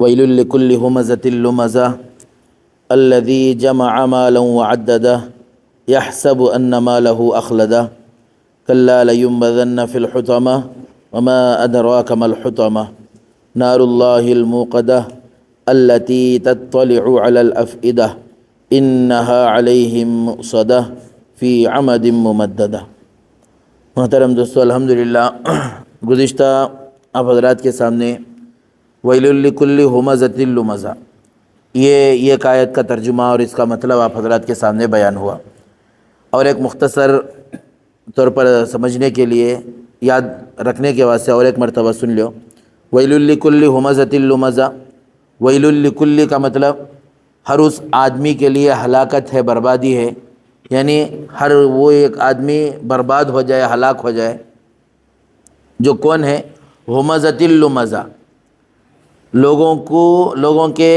ويل لكل همزة لمزة الذي جمع مالا وعدده يحسب أن ماله أخلده كلا لينبذن في الحطمة وما أدراك ما الحطمة نار الله الموقدة التي تطلع على الأفئدة إنها عليهم مؤصدة في عمد ممددة۔ محترم دوستو، الحمدللہ گزشتہ آپ حضرات کے سامنے ویل لکل ہمزۃ لمزہ یہ ایک آیت کا ترجمہ اور اس کا مطلب آپ حضرات کے سامنے بیان ہوا، اور ایک مختصر طور پر سمجھنے کے لیے، یاد رکھنے کے واسطے اور ایک مرتبہ سن لو۔ ویل لکل ہمزۃ لمزہ، ویل لکل کا مطلب ہر اس آدمی کے لیے ہلاکت ہے، بربادی ہے، یعنی ہر وہ ایک آدمی برباد ہو جائے، ہلاک ہو جائے، جو کون ہے؟ ہمزۃ لمزہ، لوگوں کے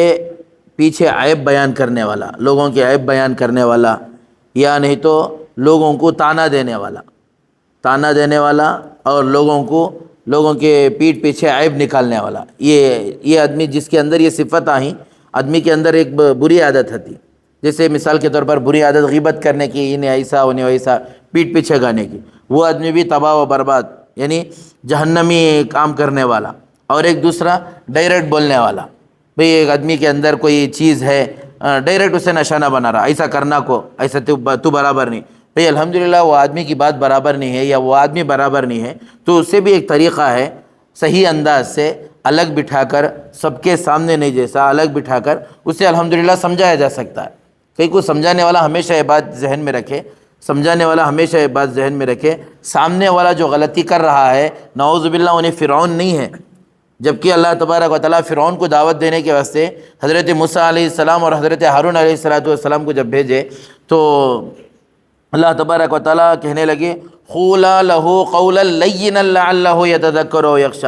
پیچھے عیب بیان کرنے والا، لوگوں کے عیب بیان کرنے والا، یا نہیں تو لوگوں کو تانا دینے والا اور لوگوں کے پیٹھ پیچھے عیب نکالنے والا، یہ آدمی جس کے اندر یہ صفت آئیں، آدمی کے اندر ایک بری عادت ہوتی، جیسے مثال کے طور پر بری عادت غیبت کرنے کی، انہیں ایسا انہیں ویسا، پیٹھ پیچھے گانے کی، وہ آدمی بھی تباہ و برباد، یعنی جہنمی کام کرنے والا۔ اور ایک دوسرا ڈائریکٹ بولنے والا، بھئی ایک آدمی کے اندر کوئی چیز ہے، ڈائریکٹ اسے نشانہ بنا رہا، ایسا کرنا کو، ایسا تو برابر نہیں، بھئی الحمدللہ وہ آدمی کی بات برابر نہیں ہے یا وہ آدمی برابر نہیں ہے، تو اس سے بھی ایک طریقہ ہے، صحیح انداز سے الگ بٹھا کر، سب کے سامنے نہیں جیسا، الگ بٹھا کر اسے الحمدللہ سمجھایا جا سکتا ہے۔ کئی کو سمجھانے والا ہمیشہ یہ بات ذہن میں رکھے، سامنے والا جو غلطی کر رہا ہے، نعوذ باللہ انہیں فرعون نہیں ہے، جبکہ اللہ تبارک و تعالیٰ فرعون کو دعوت دینے کے واسطے حضرت موسیٰ علیہ السلام اور حضرت ہارون علیہ السلام کو جب بھیجے تو اللہ تبارک و تعالیٰ کہنے لگے قولا لہ قولا لینا لعلہ یتذکر او یخشی،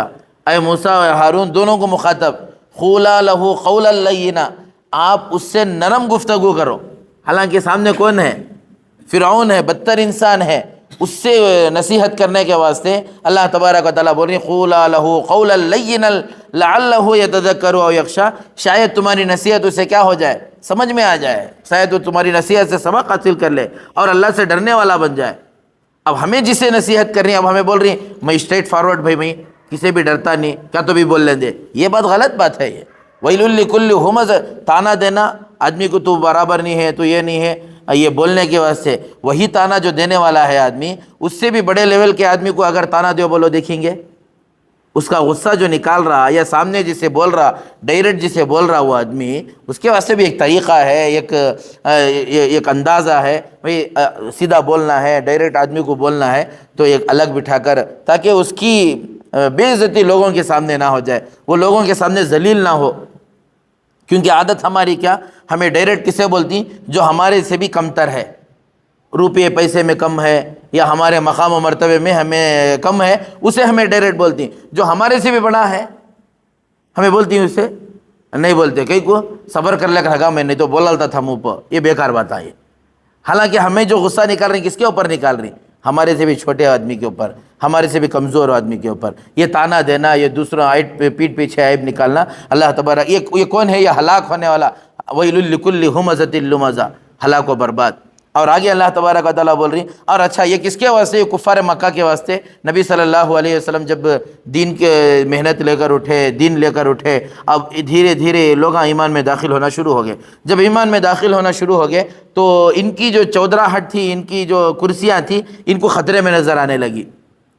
اے موسیٰ اور ہارون دونوں کو مخاطب، قولا لہ قولا لینا، آپ اس سے نرم گفتگو کرو، حالانکہ سامنے کون ہے؟ فرعون ہے، بدتر انسان ہے، اس سے نصیحت کرنے کے واسطے اللہ تبارک و تعالیٰ بول رہے ہیں قولا لہ قولا لینا لعلہ یتذکر او یخشی، شاید تمہاری نصیحت اسے کیا ہو جائے؟ سمجھ میں آ جائے، شاید وہ تمہاری نصیحت سے سبق حاصل کر لے اور اللہ سے ڈرنے والا بن جائے۔ اب ہمیں جسے نصیحت کر رہی ہیں، اب ہمیں بول رہی ہیں میں اسٹریٹ فارورڈ، بھائی میں کسی بھی ڈرتا نہیں، کیا تو بھی بول لیں دے، یہ بات غلط بات ہے۔ یہ ویل لکل ہمزہ، تانا دینا آدمی کو، تو برابر نہیں ہے، تو یہ نہیں ہے، یہ بولنے کے واسطے وہی تانا جو دینے والا ہے آدمی، اس سے بھی بڑے لیول کے آدمی کو اگر تانا دیو بولو، دیکھیں گے اس کا غصہ جو نکال رہا، یا سامنے جسے بول رہا، ڈائریکٹ جسے بول رہا وہ آدمی، اس کے واسطے بھی ایک طریقہ ہے، ایک اندازہ ہے، بھئی سیدھا بولنا ہے، ڈائریکٹ آدمی کو بولنا ہے، تو ایک الگ بٹھا کر، تاکہ اس کی بے عزتی لوگوں کے سامنے نہ ہو جائے، وہ لوگوں کے سامنے ذلیل نہ ہو، کیونکہ عادت ہماری کیا، ہمیں ڈائریکٹ کسے بولتی؟ جو ہمارے سے بھی کمتر ہے، روپے پیسے میں کم ہے، یا ہمارے مقام و مرتبے میں ہمیں کم ہے، اسے ہمیں ڈائریکٹ بولتی ہیں۔ جو ہمارے سے بھی بڑا ہے ہمیں بولتی ہیں، اسے نہیں بولتے۔ کئی کو صبر کر لے کر ہگا، میں نہیں تو بولتا تھا منہ پر، یہ بیکار بات آئی۔ حالانکہ ہمیں جو غصہ نکال رہی ہیں، کس کے اوپر نکال رہی ہیں؟ ہمارے سے بھی چھوٹے آدمی کے اوپر، ہمارے سے بھی کمزور آدمی کے اوپر۔ یہ تانا دینا، یہ دوسرا پیٹ پیچھے عیب نکالنا، اللہ تبارک، یہ کون ہے؟ یہ ہلاک ہونے والا، ویل لکل ہمزۃ لمزہ، ہلاک و برباد۔ اور آگے اللہ تبارک و تعالیٰ بول رہی ہیں، اور اچھا یہ کس کے واسطے؟ کفار مکہ کے واسطے۔ نبی صلی اللہ علیہ وسلم جب دین کے محنت لے کر اٹھے، دین لے کر اٹھے، اب دھیرے دھیرے لوگ ایمان میں داخل ہونا شروع ہو گئے۔ جب ایمان میں داخل ہونا شروع ہو گئے تو ان کی جو چودراہٹ تھی، ان کی جو کرسیاں تھیں، ان کو خطرے میں نظر آنے لگی۔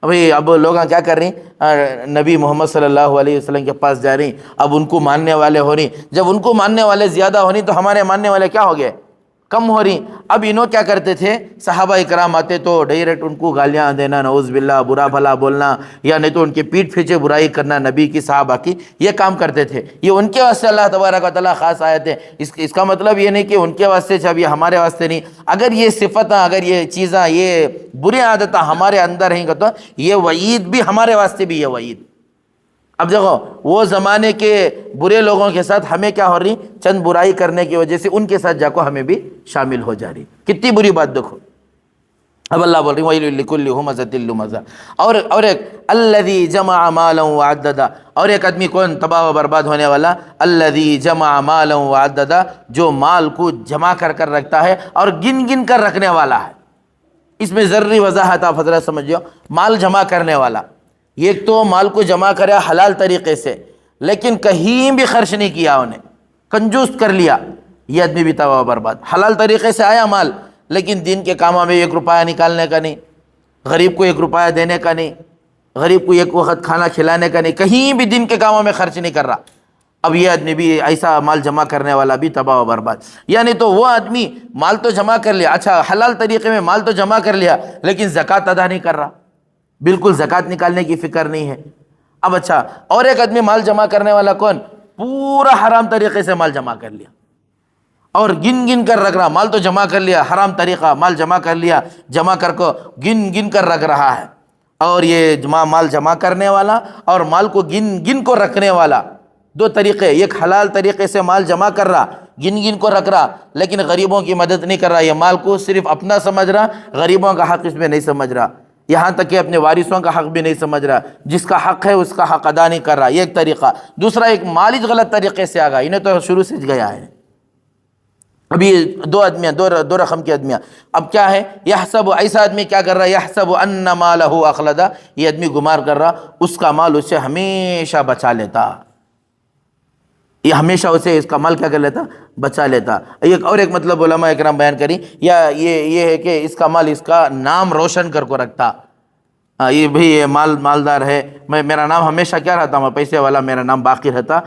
اب لوگ کیا کر رہی ہیں؟ نبی محمد صلی اللہ علیہ وسلم کے پاس جا رہی ہیں، اب ان کو ماننے والے ہو رہی ہیں۔ جب ان کو ماننے والے زیادہ ہو رہی تو ہمارے ماننے والے کیا ہو گئے؟ کم ہو رہی۔ اب انہوں کیا کرتے تھے؟ صحابہ اکرام آتے تو ڈائریکٹ ان کو گالیاں دینا، نعوذ باللہ، برا بھلا بولنا، یا نہیں تو ان کے پیٹھ پیچھے برائی کرنا، نبی کی، صحابہ کی، یہ کام کرتے تھے۔ یہ ان کے واسطے اللہ تبارک و تعالیٰ خاص آیت ہے۔ اس کا مطلب یہ نہیں کہ ان کے واسطے جب یہ ہمارے واسطے نہیں۔ اگر یہ صفتیں، اگر یہ چیزیں، یہ بری عادتیں ہمارے اندر ہیں تو یہ وعید بھی ہمارے واسطے بھی ہے، وعید۔ اب دیکھو وہ زمانے کے برے لوگوں کے ساتھ ہمیں کیا ہو رہی؟ چند برائی کرنے کی وجہ سے ان کے ساتھ جا کو ہمیں بھی شامل ہو جا رہی۔ کتنی بری بات دیکھو۔ اب اللہ بول رہی وَيْلٌ لِكُلِّ هُمَزَةٍ لُمَزَةٍ، اور ایک الَّذِي جَمَعَ مَالًا وَعَدَّدَ، اور ایک آدمی کون تباہ و برباد ہونے والا، الَّذِي جَمَعَ مَالًا وَعَدَّدَ، جو مال کو جمع کر کر رکھتا ہے اور گن گن کر رکھنے والا ہے۔ اس میں ضروری وضاحت آپ حضرات سمجھو، مال جمع کرنے والا، ایک تو مال کو جمع کرے حلال طریقے سے لیکن کہیں بھی خرچ نہیں کیا، انہیں کنجوس کر لیا، یہ آدمی بھی تباہ و برباد۔ حلال طریقے سے آیا مال لیکن دین کے کاموں میں 1 روپیہ نکالنے کا نہیں، غریب کو 1 روپیہ دینے کا نہیں، غریب کو 1 وقت کھانا کھلانے کا نہیں، کہیں بھی دین کے کاموں میں خرچ نہیں کر رہا، اب یہ آدمی بھی ایسا مال جمع کرنے والا بھی تباہ و برباد۔ یعنی تو وہ آدمی مال تو جمع کر لیا، اچھا حلال طریقے میں مال تو جمع کر لیا لیکن زکوٰۃ ادا نہیں کر رہا، بالکل زکوٰۃ نکالنے کی فکر نہیں ہے۔ اب اچھا اور ایک آدمی مال جمع کرنے والا کون، پورا حرام طریقے سے مال جمع کر لیا اور گن گن کر رکھ رہا، مال تو جمع کر لیا، حرام طریقہ مال جمع کر لیا، جمع کر کو گن گن کر رکھ رہا ہے۔ اور یہ مال جمع کرنے والا اور مال کو گن گن کو رکھنے والا، 2 طریقے، ایک حلال طریقے سے مال جمع کر رہا، گن گن کو رکھ رہا لیکن غریبوں کی مدد نہیں کر رہا، یہ مال کو صرف اپنا سمجھ رہا، غریبوں کا حق اس میں نہیں سمجھ رہا، یہاں تک کہ اپنے وارثوں کا حق بھی نہیں سمجھ رہا، جس کا حق ہے اس کا حق ادا نہیں کر رہا، یہ ایک طریقہ۔ دوسرا ایک مالج غلط طریقے سے آگا، انہیں تو شروع سے گیا ہے۔ اب یہ 2 آدمیاں، دو رقم کی آدمیاں، اب کیا ہے، یحسب، ایسا آدمی کیا کر رہا ہے، یحسب ان مالہ اخلدہ، یہ آدمی گمار کر رہا اس کا مال اسے ہمیشہ بچا لیتا، یہ ہمیشہ اسے اس کا مال کیا کر لیتا، بچا لیتا۔ ایک مطلب علماء اکرام بیان کری، یا یہ ہے کہ اس کا مال اس کا نام روشن کر کو رکھتا، یہ بھی یہ مالدار ہے، میرا نام ہمیشہ کیا رہتا، میں پیسے والا، میرا نام باقی رہتا،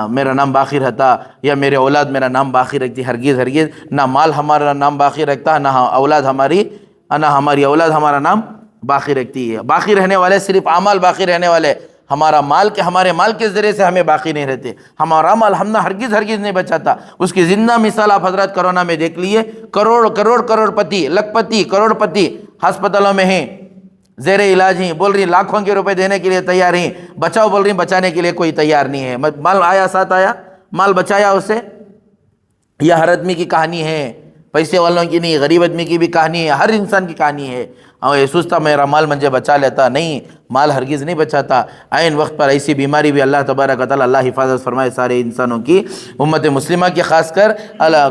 میرا نام باقی رہتا، یا میرے اولاد میرا نام باقی رکھتی، ہرگز نہ مال ہمارا نام باقی رکھتا، نہ ہماری اولاد ہمارا نام باقی رکھتی ہے۔ باقی رہنے والے صرف اعمال باقی رہنے والے، ہمارے مال کے ذریعے سے ہمیں باقی نہیں رہتے، ہمارا مال ہم نے ہرگز نہیں بچاتا۔ اس کی زندہ مثال آپ حضرات کرونا میں دیکھ لیے، کروڑ پتی، لکھ پتی، کروڑ پتی ہسپتالوں میں ہیں، زیر علاج ہیں، بول رہی لاکھوں کے روپے دینے کے لیے تیار ہیں، بچاؤ بول رہی بچانے کے لیے کوئی تیار نہیں ہے۔ مال آیا ساتھ آیا، مال بچایا اسے، یہ ہر آدمی کی کہانی ہے، پیسے والوں کی نہیں، غریب آدمی کی بھی کہانی ہے، ہر انسان کی کہانی ہے۔ اور یہ سوچتا میرا مال مجھے بچا لیتا، نہیں، مال ہرگز نہیں بچاتا۔ عین وقت پر ایسی بیماری بھی اللہ تبارک و تعالیٰ، اللہ حفاظت فرمائے سارے انسانوں کی، امت مسلمہ کی خاص کر،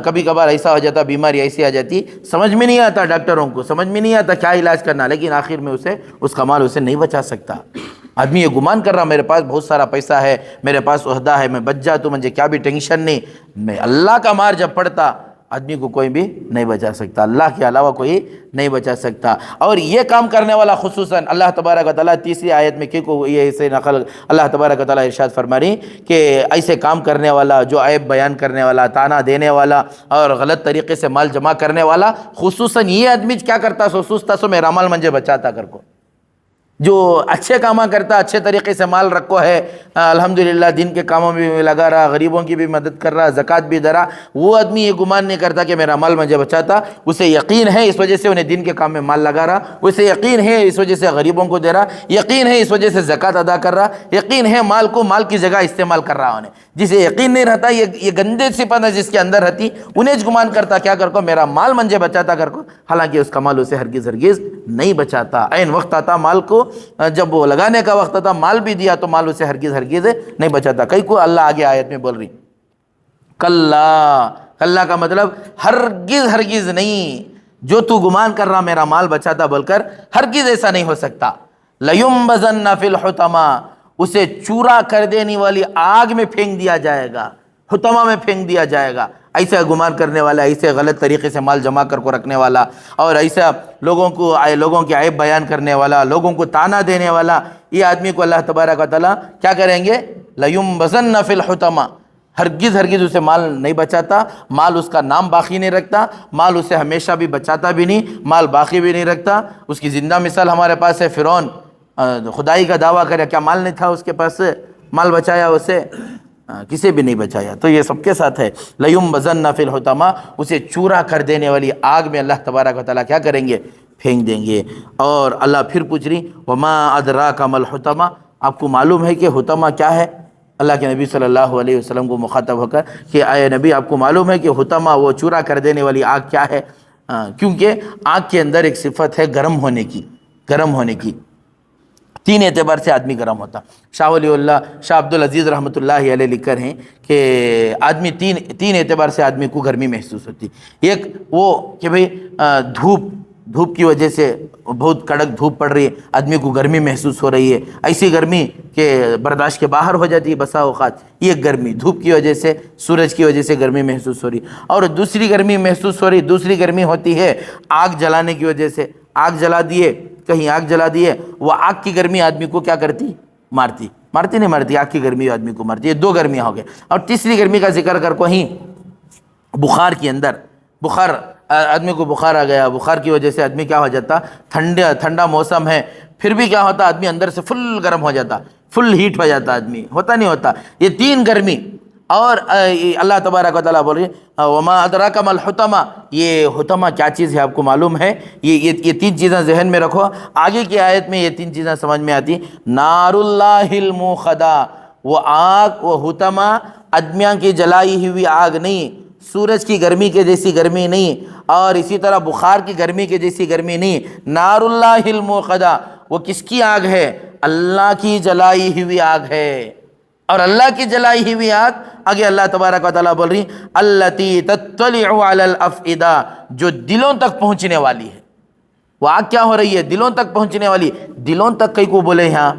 کبھی کبھار ایسا ہو جاتا، بیماری ایسی آ جاتی، سمجھ میں نہیں آتا، ڈاکٹروں کو سمجھ میں نہیں آتا کیا علاج کرنا، لیکن آخر میں اس کا مال اسے نہیں بچا سکتا۔ آدمی یہ گمان کر رہا میرے پاس بہت سارا پیسہ ہے، میرے پاس عہدہ ہے، میں بچ جاتا، مجھے کیا بھی ٹینشن نہیں، میں اللہ کا مار جب پڑتا، آدمی کو کوئی بھی نہیں بچا سکتا، اللہ کے علاوہ کوئی نہیں بچا سکتا۔ اور یہ کام کرنے والا خصوصاً اللہ تبارک و تعالیٰ تیسری آیت میں یہ ایسے نقل اللہ تبارک و تعالیٰ ارشاد فرما رہی کہ ایسے کام کرنے والا، جو عیب بیان کرنے والا، تانا دینے والا اور غلط طریقے سے مال جمع کرنے والا، خصوصاً یہ آدمی کیا کرتا، سوچتا سو میرا مال مجھے بچاتا کر کو، جو اچھے کام کرتا، اچھے طریقے سے مال رکھو ہے، الحمدللہ دین کے کاموں میں بھی لگا رہا، غریبوں کی بھی مدد کر رہا، زکوٰۃ بھی دے رہا، وہ آدمی یہ گمان نہیں کرتا کہ میرا مال مجھے بچاتا، اسے یقین ہے اس وجہ سے انہیں دین کے کام میں مال لگا رہا، اسے یقین ہے اس وجہ سے غریبوں کو دے رہا، یقین ہے اس وجہ سے زکوٰۃ ادا کر رہا، یقین ہے مال کو مال کی جگہ استعمال کر رہا انہیں۔ جسے یقین نہیں رہتا، یہ گندے صفت ہے جس کے اندر رہتی، انہیں گمان کرتا کیا کر کو میرا مال مجھے بچاتا کر کو، حالانکہ اس کا مال اسے ہرگز نہیں بچاتا۔ عین وقت آتا مال کو، جب وہ لگانے کا وقت آتا مال بھی دیا تو مال اسے ہرگز نہیں بچاتا۔ کئی کو اللہ آگے آیت میں بول رہی، کلا کا مطلب ہرگز نہیں، جو تو گمان کر رہا میرا مال بچاتا بول کر، ہرگز ایسا نہیں ہو سکتا۔ لَيُنبَذَنَّ فِي الْحُطَمَةِ، اسے چورا کر دینے والی آگ میں پھینک دیا جائے گا، حطمہ میں پھینک دیا جائے گا۔ ایسا گمان کرنے والا، ایسے غلط طریقے سے مال جمع کر کو رکھنے والا، اور ایسا لوگوں کے عیب بیان کرنے والا، لوگوں کو تانا دینے والا، یہ آدمی کو اللہ تبارک و تعالیٰ کیا کریں گے، لَيُنبَذَنَّ فِي الْحُطَمَةِ، ہرگز اسے مال نہیں بچاتا، مال اس کا نام باقی نہیں رکھتا، مال اسے ہمیشہ بھی بچاتا بھی نہیں، مال باقی بھی نہیں رکھتا۔ اس کی زندہ مثال ہمارے پاس ہے، فرعون خدائی کا دعویٰ کرے، کیا مال نہیں تھا اس کے پاس، مال بچایا اسے، کسی بھی نہیں بچایا۔ تو یہ سب کے ساتھ ہے، لَيُنبَذَنَّ فِي الْحُطَمَةِ، اسے چورا کر دینے والی آگ میں اللہ تبارک و تعالیٰ کیا کریں گے، پھینک دیں گے۔ اور اللہ پھر پوچھ رہی، وَمَا أَدْرَاكَ مَا الْحُطَمَةُ، آپ کو معلوم ہے کہ حطمہ کیا ہے؟ اللہ کے نبی صلی اللہ علیہ وسلم کو مخاطب ہو کر کہ اے نبی آپ کو معلوم ہے کہ حطمہ وہ چورا کر دینے والی آگ کیا ہے؟ کیونکہ آگ کے اندر ایک صفت ہے گرم ہونے کی. 3 اعتبار سے آدمی گرم ہوتا. شاہ ولی اللہ شاہ عبد العزیز رحمۃ اللہ علیہ لکھ کر ہیں کہ آدمی تین اعتبار سے آدمی کو گرمی محسوس ہوتی. ایک وہ کہ بھئی دھوپ کی وجہ سے بہت کڑک دھوپ پڑ رہی ہے، آدمی کو گرمی محسوس ہو رہی ہے، ایسی گرمی کہ برداشت کے باہر ہو جاتی ہے بسا اوقات. یہ گرمی دھوپ کی وجہ سے، سورج کی وجہ سے گرمی محسوس ہو رہی. اور دوسری گرمی ہوتی ہے آگ جلانے کی وجہ سے. آگ جلا دیے وہ آگ کی گرمی آدمی کو کیا کرتی؟ مارتی نہیں مارتی، آگ کی گرمی آدمی کو مارتی. یہ 2 گرمیاں ہو گئے. اور تیسری گرمی کا ذکر کر کہیں بخار کے اندر، آدمی کو بخار آ گیا، بخار کی وجہ سے آدمی کیا ہو جاتا؟ ٹھنڈا موسم ہے پھر بھی کیا ہوتا؟ آدمی اندر سے فل گرم ہو جاتا، فل ہیٹ ہو جاتا آدمی. ہوتا نہیں ہوتا؟ یہ 3 گرمی. اور اللہ تبارک و تعالیٰ بول رہی ہے وما ادراک ما الحطمہ. یہ حطمہ کیا چیز ہے آپ کو معلوم ہے؟ یہ 3 چیزیں ذہن میں رکھو. آگے کی آیت میں یہ 3 چیزیں سمجھ میں آتی. نار اللہ الموقدہ، وہ آگ، وہ حطمہ آدمیاں کی جلائی ہوئی آگ نہیں، سورج کی گرمی کے جیسی گرمی نہیں، اور اسی طرح بخار کی گرمی کے جیسی گرمی نہیں. نار اللہ الموقدہ، وہ کس کی آگ ہے؟ اللہ کی جلائی ہوئی آگ ہے. اور اللہ کی جلائی ہوئی آگ، آگے اللہ تبارک و تعالیٰ بول رہی التی تطلع علی الافئدہ، جو دلوں تک پہنچنے والی ہے. وہ آگ کیا ہو رہی ہے؟ دلوں تک پہنچنے والی. دلوں تک کئی کو بولے یہاں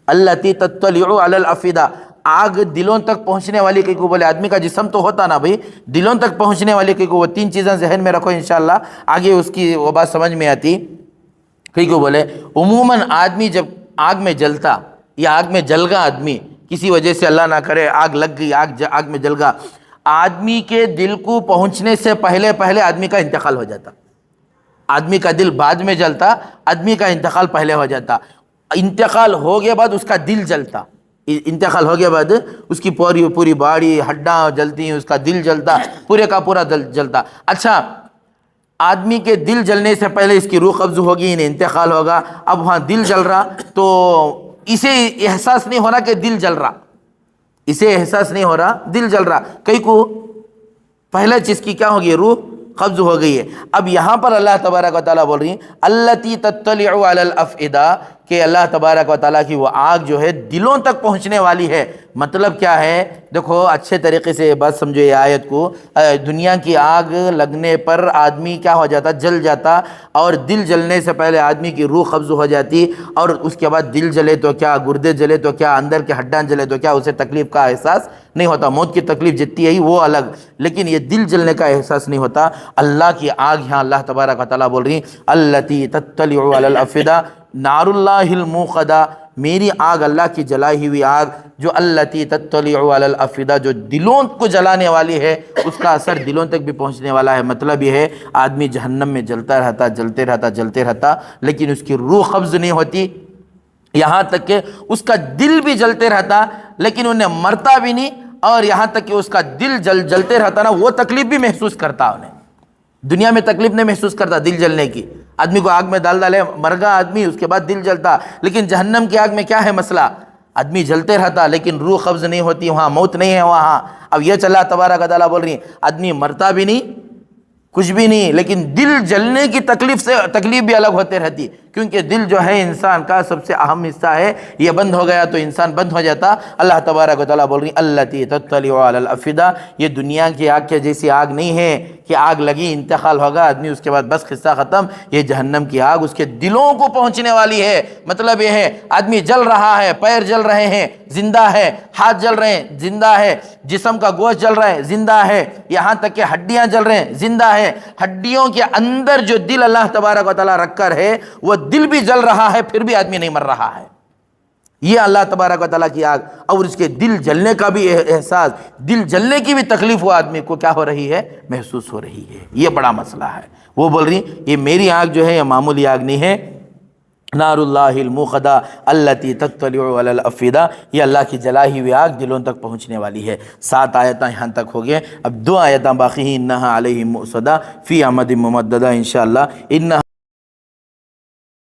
التی تطلع علی الافئدہ، آگ دلوں تک پہنچنے والی کئی کو بولے. آدمی کا جسم تو ہوتا نا بھائی، دلوں تک پہنچنے والی کئی کو. وہ 3 چیزیں ذہن میں رکھو انشاءاللہ، آگے اس کی وہ بات سمجھ میں آتی. کئی کو بولے عموماً آدمی جب آگ میں جلتا یا آگ میں جل گا، آدمی کسی وجہ سے اللہ نہ کرے آگ لگ گئی، آگ میں جل گا، آدمی کے دل کو پہنچنے سے پہلے آدمی کا انتقال ہو جاتا. آدمی کا دل بعد میں جلتا، آدمی کا انتقال پہلے ہو جاتا. انتقال ہو گیا بعد اس کا دل جلتا. انتقال ہو گیا بعد اس کی پوری باڈی، ہڈاں جلتی ہیں، اس کا دل جلتا، پورے کا پورا دل جلتا. اچھا، آدمی کے دل جلنے سے پہلے اس کی روح قبض ہوگی، انہیں انتقال ہوگا. اب وہاں دل جل رہا تو اسے احساس نہیں ہو رہا کہ دل جل رہا، اسے احساس نہیں ہو رہا دل جل رہا. کئی کو پہلا چیز کی کیا ہوگی؟ روح قبض ہو گئی ہے. اب یہاں پر اللہ تبارک و تعالیٰ بول رہی ہیں التی تطلع علی الافئدہ، کہ اللہ تبارک و تعالیٰ کی وہ آگ جو ہے دلوں تک پہنچنے والی ہے. مطلب کیا ہے؟ دیکھو اچھے طریقے سے بات سمجھو یہ آیت کو. دنیا کی آگ لگنے پر آدمی کیا ہو جاتا؟ جل جاتا. اور دل جلنے سے پہلے آدمی کی روح قبض ہو جاتی. اور اس کے بعد دل جلے تو کیا، گردے جلے تو کیا، اندر کے ہڈاں جلے تو کیا، اسے تکلیف کا احساس نہیں ہوتا. موت کی تکلیف جتنی ہے وہ الگ، لیکن یہ دل جلنے کا احساس نہیں ہوتا. اللہ کی آگ یہاں اللہ تبارک و تعالیٰ بول رہی التی تطلع علی الافئدہ نار اللہ الموقدہ، میری آگ اللہ کی جلائی ہوئی آگ، جو التی تطلع علی الافئدہ، جو دلوں کو جلانے والی ہے، اس کا اثر دلوں تک بھی پہنچنے والا ہے. مطلب یہ ہے آدمی جہنم میں جلتا رہتا لیکن اس کی روح قبض نہیں ہوتی. یہاں تک کہ اس کا دل بھی جلتے رہتا لیکن انہیں مرتا بھی نہیں. اور یہاں تک کہ اس کا دل جلتے رہتا نا، وہ تکلیف بھی محسوس کرتا. انہیں دنیا میں تکلیف نہیں محسوس کرتا دل جلنے کی. آدمی کو آگ میں ڈالے، مر گا آدمی، اس کے بعد دل جلتا. لیکن جہنم کی آگ میں کیا ہے مسئلہ؟ آدمی جلتے رہتا لیکن روح قبض نہیں ہوتی، وہاں موت نہیں ہے وہاں. اب یہ چلا تبارک و تعالیٰ بول رہی ہیں آدمی مرتا بھی نہیں، کچھ بھی نہیں، لیکن دل جلنے کی تکلیف بھی الگ ہوتے رہتی. کیونکہ دل جو ہے انسان کا سب سے اہم حصہ ہے، یہ بند ہو گیا تو انسان بند ہو جاتا. اللہ تبارک و تعالیٰ بول رہی التی تطلع علی الافئدہ، یہ دنیا کی آگ کے جیسی آگ نہیں ہے کہ آگ لگی انتقال ہوگا آدمی اس کے بعد بس قصہ ختم. یہ جہنم کی آگ اس کے دلوں کو پہنچنے والی ہے. مطلب یہ ہے آدمی جل رہا ہے، پیر جل رہے ہیں زندہ ہے، ہاتھ جل رہے ہیں زندہ ہے، جسم کا گوشت جل رہا ہے زندہ ہے، یہاں تک کہ ہڈیاں جل رہے ہیں زندہ ہے. ہڈیوں کے اندر جو دل اللہ تبارک و تعالیٰ رکھ کر ہے، وہ دل بھی جل رہا ہے پھر بھی آدمی نہیں مر رہا ہے. یہ اللہ تبارک و تعالیٰ کی آگ. اور اس کے دل جلنے کا بھی احساس، دل جلنے کی بھی تکلیف وہ آدمی کو کیا ہو رہی ہے؟ محسوس ہو رہی ہے. یہ بڑا مسئلہ ہے. وہ بول رہی یہ میری آگ جو ہے یہ معمولی آگ نہیں ہے. نار اللہ الموقدہ التی تطلع علی الافئدہ، یہ اللہ کی جلائی ہوئی آگ دلوں تک پہنچنے والی ہے. 7 آیتیں یہاں تک ہو گئے. اب 2 آیتیں باقی ہیں. انہا علیہم مؤصدہ فی امد ممددہ. انشاءاللہ